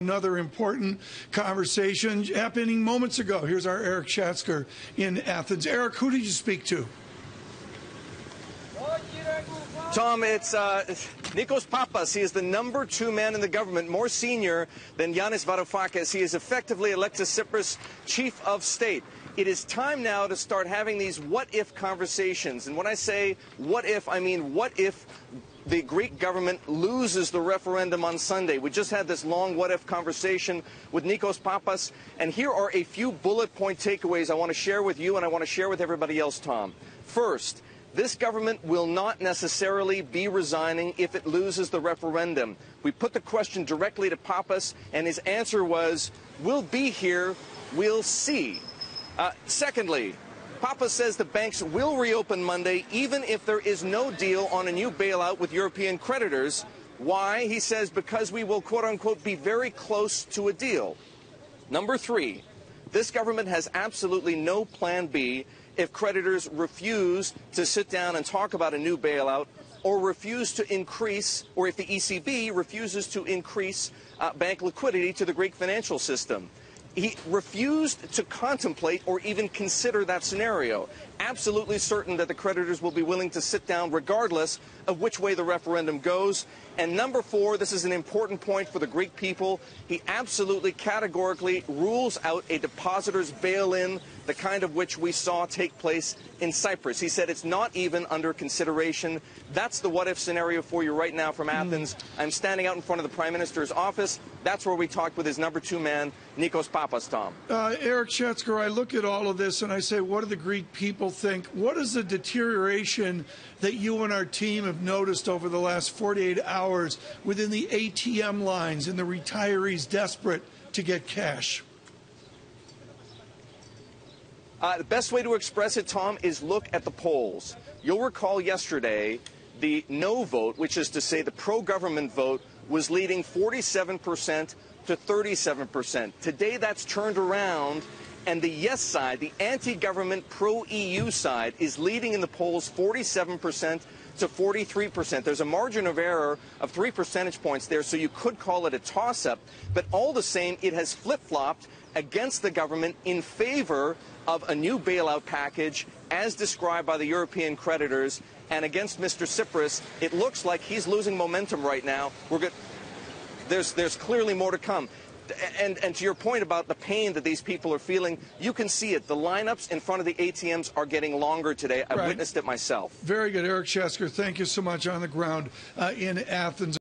Another important conversation happening moments ago. Here's our Erik Schatzker in Athens. Erik, who did you speak to? Tom, it's Nikos Pappas. He is the #2 man in the government, more senior than Yanis Varoufakis. He is effectively Alexis Tsipras' chief of state. It is time now to start having these what-if conversations. And when I say what if, I mean what if the Greek government loses the referendum on Sunday. We just had this long what-if conversation with Nikos Pappas, and here are a few bullet point takeaways I want to share with you and I want to share with everybody else, Tom. First, this government will not necessarily be resigning if it loses the referendum. We put the question directly to Pappas, and his answer was, we'll be here, we'll see. Secondly, Pappas says the banks will reopen Monday even if there is no deal on a new bailout with European creditors. Why? He says because we will, quote-unquote, be very close to a deal. Number three, this government has absolutely no plan B if creditors refuse to sit down and talk about a new bailout or refuse to increase, or if the ECB refuses to increase bank liquidity to the Greek financial system. He refused to contemplate or even consider that scenario. Absolutely certain that the creditors will be willing to sit down regardless of which way the referendum goes. And number four, this is an important point for the Greek people, he absolutely categorically rules out a depositor's bail-in, the kind of which we saw take place in Cyprus. He said it's not even under consideration. That's the what-if scenario for you right now from Athens. I'm standing out in front of the Prime Minister's office. That's where we talked with his #2 man, Nikos Pappas, Tom. Erik Schatzker, I look at all of this and I say, what do the Greek people think? What is the deterioration that you and our team have noticed over the last 48 hours within the ATM lines and the retirees desperate to get cash? The best way to express it, Tom, is look at the polls. You'll recall yesterday the no vote, which is to say the pro-government vote, was leading 47% to 37%. Today that's turned around, and the yes side, the anti-government pro-EU side, is leading in the polls 47% to 43%. There's a margin of error of 3 percentage points there, so you could call it a toss-up. But all the same, it has flip-flopped against the government in favor of a new bailout package as described by the European creditors. And against Mr. Tsipras, it looks like he's losing momentum right now. There's clearly more to come. And to your point about the pain that these people are feeling, you can see it. The lineups in front of the ATMs are getting longer today. I've witnessed it myself. Very good, Erik Schatzker. Thank you so much on the ground in Athens.